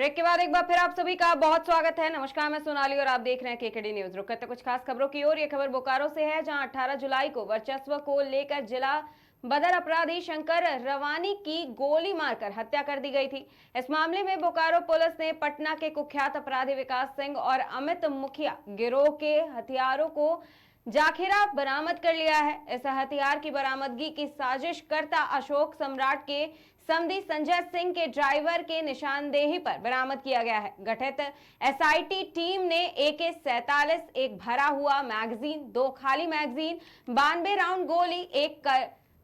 Break के बाद एक बार फिर आप सभी का बहुत स्वागत है। नमस्कार, मैं सोनाली और आप देख रहे हैं केकेडी न्यूज। रुक करते कुछ खास खबरों की ओर। ये खबर बोकारो से है, जहां 18 जुलाई को वर्चस्व को लेकर जिला बदर अपराधी शंकर रवानी की गोली मारकर हत्या कर दी गई थी। इस मामले में बोकारो पुलिस ने पटना के कुख्यात अपराधी विकास सिंह और अमित मुखिया गिरोह के हथियारों को जाखिरा बरामद कर लिया है। इस हथियार की बरामदगी की साजिश करता अशोक सम्राट के समधी संजय सिंह के ड्राइवर के निशानदेही पर बरामद किया गया है। गठित एसआईटी टीम ने AK-47, एक भरा हुआ मैगजीन, 2 खाली मैगजीन, 92 राउंड गोली, एक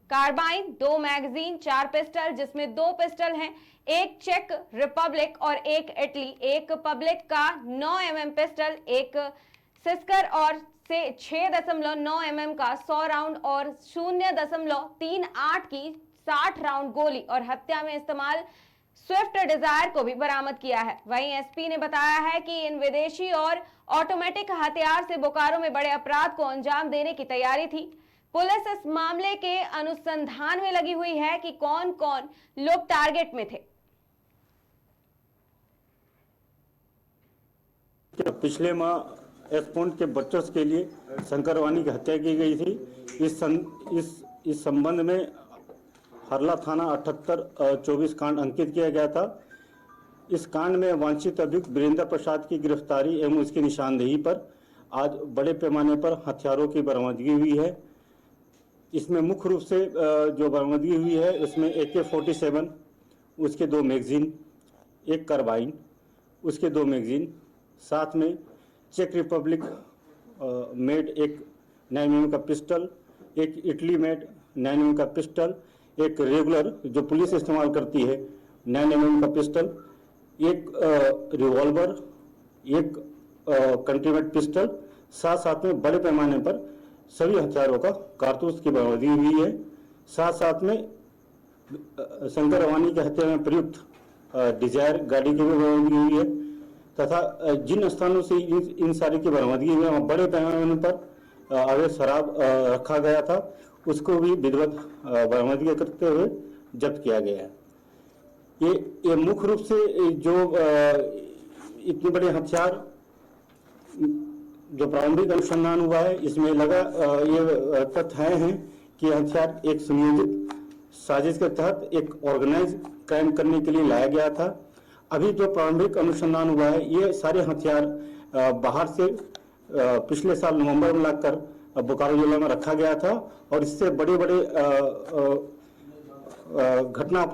कार्बाइन, 2 मैगजीन, 4 पिस्टल जिसमें 2 पिस्टल हैं, एक चेक रिपब्लिक और एक इटली, एक पब्लिक का 9 mm पिस्टल, एक सिस्कर और से 6.9 mm का 100 राउंड और 0.38 की 60 राउंड गोली और हत्या में इस्तेमाल स्विफ्ट डिजायर को भी बरामद किया है। वहीं एसपी ने बताया है कि इन विदेशी और ऑटोमेटिक हथियार से बोकारो में बड़े अपराध को अंजाम देने की तैयारी थी। पुलिस इस मामले के अनुसंधान में लगी हुई है कि कौन कौन लोग टारगेट में थे। पिछले माह एस्पोर्ट के बच्चों के लिए शंकर रवानी की हत्या की गई थी। इस संबंध में हरला थाना 78-24 कांड अंकित किया गया था। इस कांड में वांछित अभियुक्त वीरेंद्र प्रसाद की गिरफ्तारी एवं उसकी निशानदेही पर आज बड़े पैमाने पर हथियारों की बरामदगी हुई है। इसमें मुख्य रूप से जो बरामदगी हुई है उसमें AK-47, उसके 2 मैगजीन, एक कार्बाइन, उसके 2 मैगजीन, साथ में चेक रिपब्लिक मेड एक 9 mm का पिस्टल, एक इटली मेड 9 mm का पिस्टल, एक रेगुलर जो पुलिस इस्तेमाल करती है 9 mm का पिस्टल, एक रिवॉल्वर, एक कंट्रीमेड पिस्टल, साथ में बड़े पैमाने पर सभी हथियारों का कारतूस की बरामदगी हुई है। साथ में शंकर रवानी की हत्या में प्रयुक्त डिजायर गाड़ी की भी बरामदगी हुई है तथा जिन स्थानों से इन सारी की बरामदगी हुई है वहाँ बड़े पैमाने पर अवैध शराब रखा गया था, उसको भी विधिवत बरामदगी करते हुए जब्त किया गया है। ये मुख्य रूप से जो इतने बड़े हथियार जो प्रारंभिक अनुसंधान हुआ है इसमें लगा ये तथ्य हैं कि हथियार एक सुनियोजित साजिश के तहत एक ऑर्गेनाइज क्राइम करने के लिए लाया गया था। अभी जो प्रारंभिक अनुसंधान हुआ है ये सारे हथियार बाहर से पिछले साल नवंबर में लाकर बोकारो जिला में रखा गया था और इससे बड़े घटना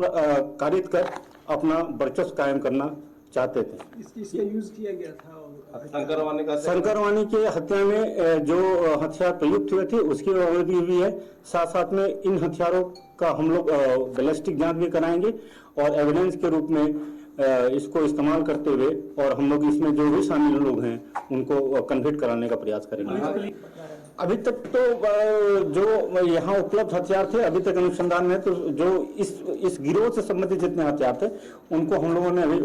कारित कर अपना वर्चस्व कायम करना चाहते थे। इसका यूज किया गया था। शंकर रवानी के हत्या में जो हथियार प्रयुक्त हुए थे उसकी बरामदगी हुई है। साथ में इन हथियारों का हम लोग बैलिस्टिक जांच भी कराएंगे और एविडेंस के रूप में इसको इस्तेमाल करते हुए और हम लोग इसमें जो भी शामिल लोग हैं उनको कन्विक्ट कराने का प्रयास करेंगे। अभी तक तो जो यहाँ उपलब्ध हथियार थे अभी तक अनुसंधान में तो जो इस गिरोह से संबंधित जितने हथियार थे उनको हम लोगों ने अभी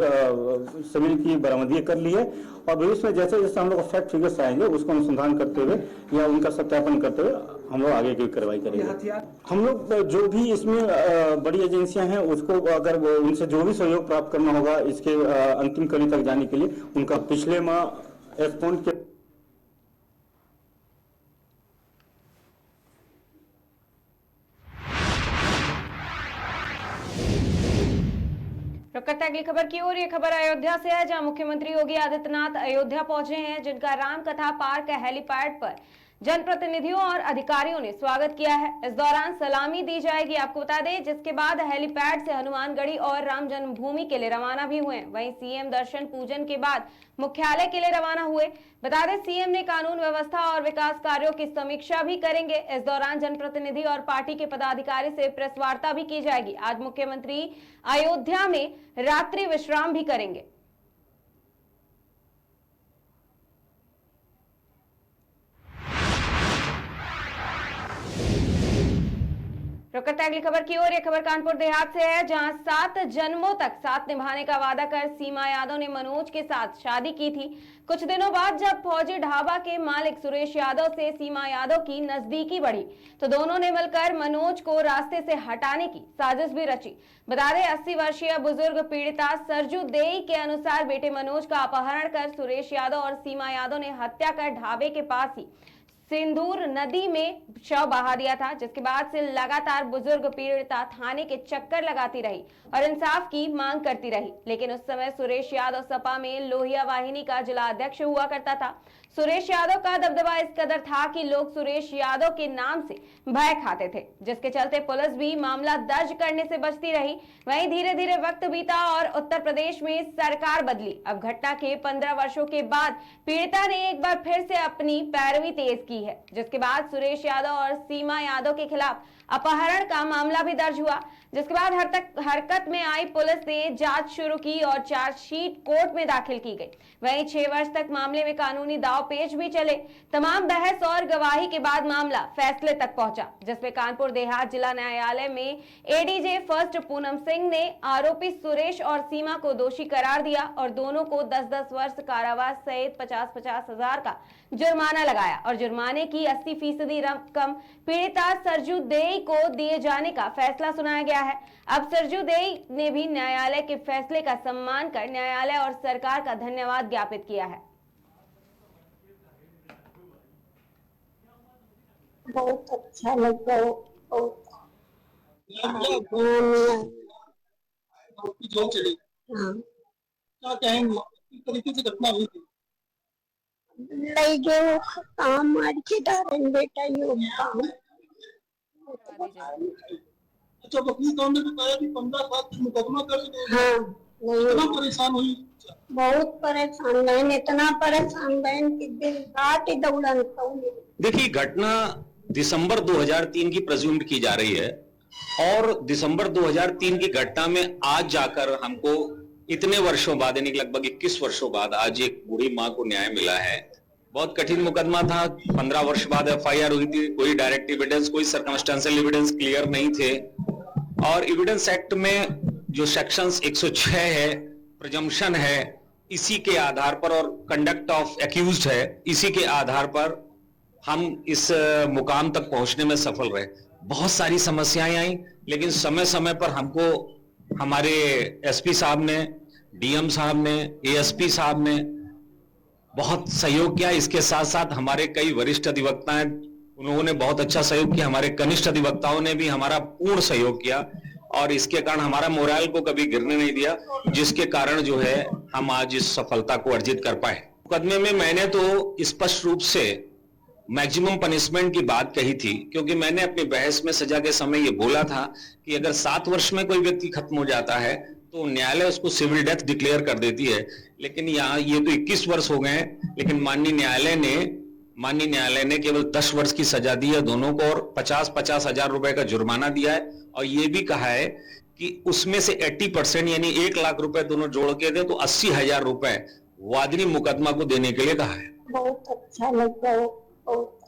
सभी की बरामदगी कर ली है और भविष्य में जैसे जैसे हम लोग फैक्ट फिगर्स आएंगे उसको अनुसंधान करते हुए या उनका सत्यापन करते हुए हम लोग आगे की कार्रवाई करेंगे। हम लोग जो भी इसमें बड़ी एजेंसियां हैं उसको अगर उनसे जो भी सहयोग प्राप्त करना होगा इसके अंतिम कड़ी तक जाने के लिए उनका पिछले माह एस्पोर्ट के करते अगली खबर की ओर। ये खबर अयोध्या से है, जहां मुख्यमंत्री योगी आदित्यनाथ अयोध्या पहुंचे हैं, जिनका रामकथा पार्क हेलीपैड पर जनप्रतिनिधियों और अधिकारियों ने स्वागत किया है। इस दौरान सलामी दी जाएगी। आपको बता दें जिसके बाद हेलीपैड से हनुमानगढ़ी और राम जन्मभूमि के लिए रवाना भी हुए। वहीं सीएम दर्शन पूजन के बाद मुख्यालय के लिए रवाना हुए। बता दें सीएम ने कानून व्यवस्था और विकास कार्यों की समीक्षा भी करेंगे। इस दौरान जनप्रतिनिधि और पार्टी के पदाधिकारी से प्रेस वार्ता भी की जाएगी। आज मुख्यमंत्री अयोध्या में रात्रि विश्राम भी करेंगे। रुक करते हैं अगली खबर की ओर। यह खबर कानपुर देहात से है, जहां 7 जन्मों तक साथ निभाने का वादा कर सीमा यादव ने मनोज के साथ शादी की थी। कुछ दिनों बाद जब फौजी ढाबा के मालिक सुरेश यादव से सीमा यादव की नजदीकी बढ़ी तो दोनों ने मिलकर मनोज को रास्ते से हटाने की साजिश भी रची। बता दें 80 वर्षीय बुजुर्ग पीड़िता सरजू देई के अनुसार बेटे मनोज का अपहरण कर सुरेश यादव और सीमा यादव ने हत्या कर ढाबे के पास ही सिंदूर नदी में शव बहा दिया था, जिसके बाद से लगातार बुजुर्ग पीड़िता थाने के चक्कर लगाती रही और इंसाफ की मांग करती रही। लेकिन उस समय सुरेश यादव सपा में लोहिया वाहिनी का जिला अध्यक्ष हुआ करता था। सुरेश यादव का दबदबा इस कदर था कि लोग सुरेश यादव के नाम से भय खाते थे, जिसके चलते पुलिस भी मामला दर्ज करने से बचती रही। वहीं धीरे धीरे वक्त बीता और उत्तर प्रदेश में सरकार बदली। अब घटना के 15 वर्षों के बाद पीड़िता ने एक बार फिर से अपनी पैरवी तेज की है, जिसके बाद सुरेश यादव और सीमा यादव के खिलाफ अपहरण का मामला भी दर्ज हुआ। जिसके बाद हरकत में आई पुलिस ने जांच शुरू की और चार्जशीट कोर्ट में दाखिल की गई। वहीं 6 वर्ष तक मामले में कानूनी दाव पेच भी चले। तमाम बहस और गवाही के बाद मामला फैसले तक पहुंचा, जिसमें कानपुर देहात जिला न्यायालय में एडीजे फर्स्ट पूनम सिंह ने आरोपी सुरेश और सीमा को दोषी करार दिया और दोनों को 10-10 वर्ष कारावास सहित 50-50 हजार का जुर्माना लगाया और जुर्माने की 80% रकम पीड़िता सरजू देई को दिए जाने का फैसला सुनाया गया है। अब सरजू देई ने भी न्यायालय के फैसले का सम्मान कर न्यायालय और सरकार का धन्यवाद ज्ञापित किया है। बहुत अच्छा लगा। जो चली हाँ, क्या कहेंगे किस तरीके से घटना हुई थी? लई गए काम मार के डालन बेटा यो काम। अच्छा, वकील साहब ने बताया कि 15 साल से मुकदमा कर चुके हैं। हाँ, कितना नहीं परेशान हुई? बहुत परेशान बहन, इतना परेशान बहन कि दिन रात ही दौड़न सौंगे। देखिए, घटना दिसंबर 2003 की प्रेज्यूम्ड की जा रही है और दिसंबर 2003 की घटना में आज जाकर हमको इतने वर्षों बाद यानी लगभग 21 वर्षों बाद आज एक बूढ़ी मां को न्याय मिला है। बहुत कठिन मुकदमा था। 15 वर्ष बाद एफआईआर हुई थी। कोई डायरेक्ट एविडेंस, कोई सर्कमस्टेंशियल एविडेंस क्लियर नहीं थे और एविडेंस एक्ट में जो सेक्शंस 106 है, प्रिजम्पशन है, इसी के आधार पर और कंडक्ट ऑफ एक्यूज्ड है, इसी के आधार पर हम इस मुकाम तक पहुंचने में सफल रहे। बहुत सारी समस्याएं आई, लेकिन समय समय पर हमको हमारे एसपी साहब ने, डीएम साहब ने, एएसपी साहब ने बहुत सहयोग किया। इसके साथ साथ हमारे कई वरिष्ठ अधिवक्ता हैं, उन्होंने बहुत अच्छा सहयोग किया। हमारे कनिष्ठ अधिवक्ताओं ने भी हमारा पूर्ण सहयोग किया और इसके कारण हमारा मोराल को कभी गिरने नहीं दिया, जिसके कारण जो है हम आज इस सफलता को अर्जित कर पाए। मुकदमे में मैंने तो स्पष्ट रूप से मैक्सिमम पनिशमेंट की बात कही थी, क्योंकि मैंने अपनी बहस में सजा के समय ये बोला था कि अगर 7 वर्ष में कोई व्यक्ति खत्म हो जाता है तो न्यायालय उसको सिविल डेथ डिक्लेयर कर देती है। लेकिन यहाँ ये तो 21 वर्ष हो गए हैं, लेकिन माननीय न्यायालय ने केवल 10 वर्ष की सजा दी है दोनों को और 50-50 हजार रुपए का जुर्माना दिया है और ये भी कहा है कि उसमें से 80% यानी 1 लाख रुपए दोनों जोड़ के दे तो 80,000 रुपए वादिनी मुकदमा को देने के लिए कहा है। बहुत अच्छा लगा। बहुत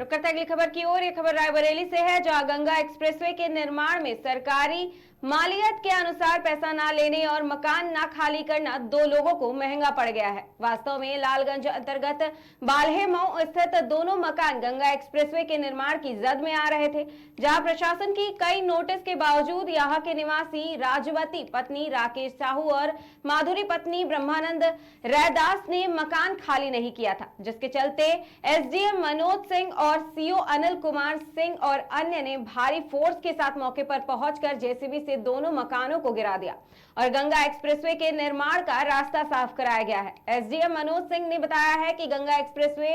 रुक करते हैं अगली खबर की ओर। यह खबर रायबरेली से है, जहां गंगा एक्सप्रेसवे के निर्माण में सरकारी मालियत के अनुसार पैसा ना लेने और मकान ना खाली करना 2 लोगों को महंगा पड़ गया है। वास्तव में लालगंज अंतर्गत बाल्हेमऊ स्थित दोनों मकान गंगा एक्सप्रेसवे के निर्माण की जद में आ रहे थे, जहां प्रशासन की कई नोटिस के बावजूद यहां के निवासी राजवती पत्नी राकेश साहू और माधुरी पत्नी ब्रह्मानंद रैदास ने मकान खाली नहीं किया था, जिसके चलते एसडीएम मनोज सिंह और सीओ अनिल कुमार सिंह और अन्य ने भारी फोर्स के साथ मौके पर पहुंचकर जेसीबी से दोनों मकानों को गिरा दिया और गंगा एक्सप्रेसवे के निर्माण का रास्ता साफ कराया गया है। एसडीएम मनोज सिंह ने बताया है कि गंगा एक्सप्रेसवे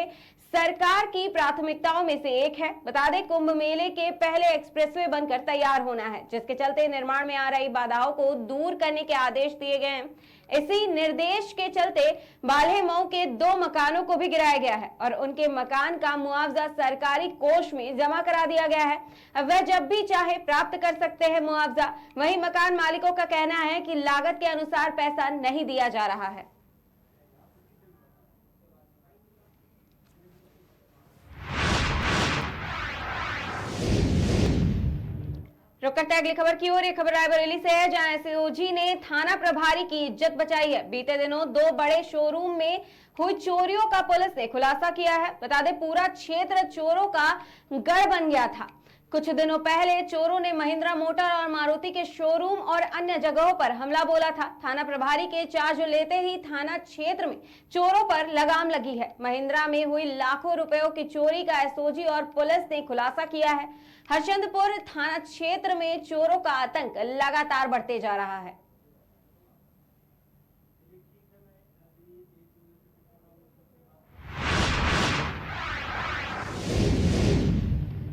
सरकार की प्राथमिकताओं में से एक है। बता दें, कुंभ मेले के पहले एक्सप्रेसवे बनकर तैयार होना है, जिसके चलते निर्माण में आ रही बाधाओं को दूर करने के आदेश दिए गए हैं। इसी निर्देश के चलते बाल्हेमऊ के 2 मकानों को भी गिराया गया है और उनके मकान का मुआवजा सरकारी कोष में जमा करा दिया गया है। अब वह जब भी चाहे प्राप्त कर सकते हैं मुआवजा। वहीं मकान मालिकों का कहना है कि लागत के अनुसार पैसा नहीं दिया जा रहा है। रुक करते हैं अगली खबर की ओर। ये खबर रायबरेली से है, जहां एसओजी ने थाना प्रभारी की इज्जत बचाई है। बीते दिनों 2 बड़े शोरूम में हुई चोरियों का पुलिस ने खुलासा किया है। बता दें, पूरा क्षेत्र चोरों का गढ़ बन गया था। कुछ दिनों पहले चोरों ने महिंद्रा मोटर और मारुति के शोरूम और अन्य जगहों पर हमला बोला था। थाना प्रभारी के चार्ज लेते ही थाना क्षेत्र में चोरों पर लगाम लगी है। महिंद्रा में हुई लाखों रुपयों की चोरी का एसओजी और पुलिस ने खुलासा किया है। हरचंदपुर थाना क्षेत्र में चोरों का आतंक लगातार बढ़ते जा रहा है।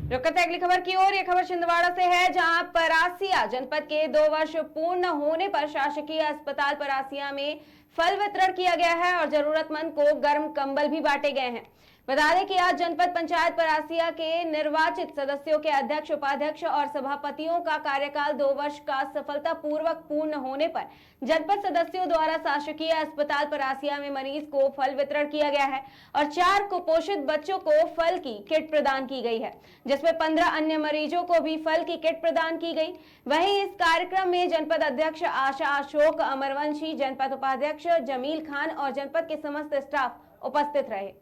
रुक करते हैं अगली खबर की ओर। यह खबर छिंदवाड़ा से है, जहां परासिया जनपद के 2 वर्ष पूर्ण होने पर शासकीय अस्पताल परासिया में फल वितरण किया गया है और जरूरतमंद को गर्म कंबल भी बांटे गए हैं। बता दें कि आज जनपद पंचायत परासिया के निर्वाचित सदस्यों के अध्यक्ष, उपाध्यक्ष और सभापतियों का कार्यकाल 2 वर्ष का सफलतापूर्वक पूर्ण होने पर जनपद सदस्यों द्वारा शासकीय अस्पताल परासिया में मरीज को फल वितरण किया गया है और 4 कुपोषित बच्चों को फल की किट प्रदान की गई है, जिसमें 15 अन्य मरीजों को भी फल की किट प्रदान की गई। वहीं इस कार्यक्रम में जनपद अध्यक्ष आशा अशोक अमरवंशी, जनपद उपाध्यक्ष जमील खान और जनपद के समस्त स्टाफ उपस्थित रहे।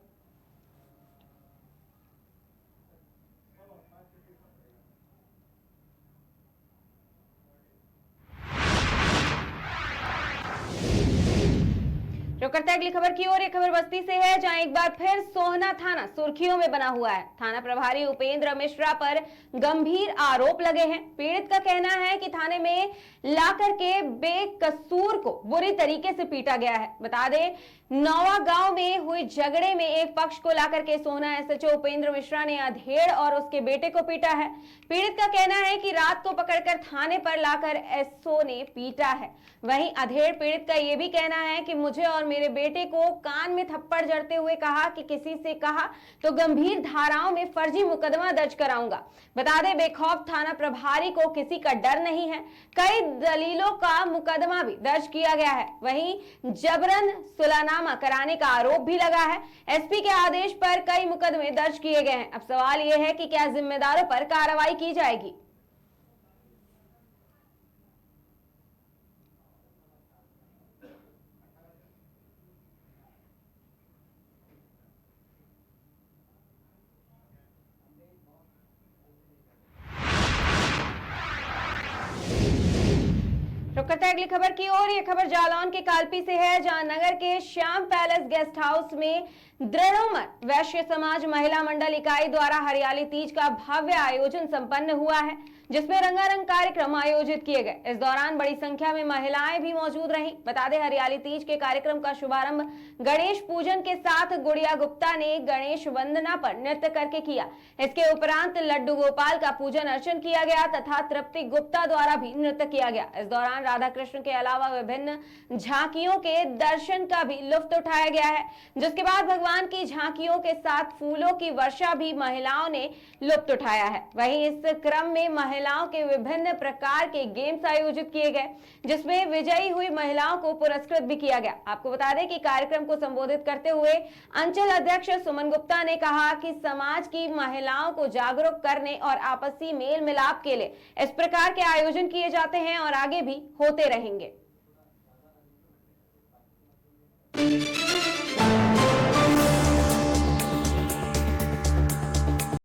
रुक करते हैं अगली खबर की ओर। यह खबर बस्ती से है, जहां एक बार फिर सोहना थाना सुर्खियों में बना हुआ है। थाना प्रभारी उपेंद्र मिश्रा पर गंभीर आरोप लगे हैं। पीड़ित का कहना है कि थाने में लाकर के बेकसूर को बुरी तरीके से पीटा गया है। बता दें, नौवा गांव में हुई झगड़े में एक पक्ष को लाकर के सोहना एसएचओ उपेंद्र मिश्रा ने अधेड़ और उसके बेटे को पीटा है। पीड़ित का कहना है कि रात को पकड़कर थाने पर लाकर एसओ ने पीटा है। वहीं अधेड़ पीड़ित का यह भी कहना है कि मुझे और मेरे बेटे को कान में थप्पड़ जड़ते हुए कहा कि किसी से कहा तो गंभीर धाराओं में फर्जी मुकदमा दर्ज कराऊंगा। बता दें, बेखौफ थाना प्रभारी को किसी का डर नहीं है। कई दलीलों का मुकदमा भी दर्ज किया गया है। वहीं जबरन सुलहनामा कराने का आरोप भी लगा है। एसपी के आदेश पर कई मुकदमे दर्ज किए गए हैं। अब सवाल यह है कि क्या जिम्मेदारों पर कार्रवाई की जाएगी। रुक करते हैं अगली खबर की ओर। यह खबर जालौन के कालपी से है, जहां नगर के श्याम पैलेस गेस्ट हाउस में दृढ़ोमत वैश्य समाज महिला मंडल इकाई द्वारा हरियाली तीज का भव्य आयोजन संपन्न हुआ है, जिसमें रंगारंग कार्यक्रम आयोजित किए गए। इस दौरान बड़ी संख्या में महिलाएं भी मौजूद रहीं। बता दें, हरियाली तीज के कार्यक्रम का शुभारंभ गणेश पूजन के साथ गुड़िया गुप्ता ने गणेश वंदना पर नृत्य करके किया। इसके उपरांत लड्डू गोपाल का पूजन अर्चन किया गया तथा तृप्ति गुप्ता द्वारा भी नृत्य किया गया। इस दौरान राधा कृष्ण के अलावा विभिन्न झांकियों के दर्शन का भी लुत्फ उठाया गया है, जिसके बाद भगवान की झांकियों के साथ फूलों की वर्षा भी महिलाओं ने लुत्फ उठाया है। वहीं इस क्रम में महिलाओं के विभिन्न प्रकार के गेम्स आयोजित किए गए, जिसमें विजयी हुई महिलाओं को पुरस्कृत भी किया गया। आपको बता दें कि कार्यक्रम को संबोधित करते हुए अंचल अध्यक्ष सुमन गुप्ता ने कहा कि समाज की महिलाओं को जागरूक करने और आपसी मेल मिलाप के लिए इस प्रकार के आयोजन किए जाते हैं और आगे भी होते रहेंगे।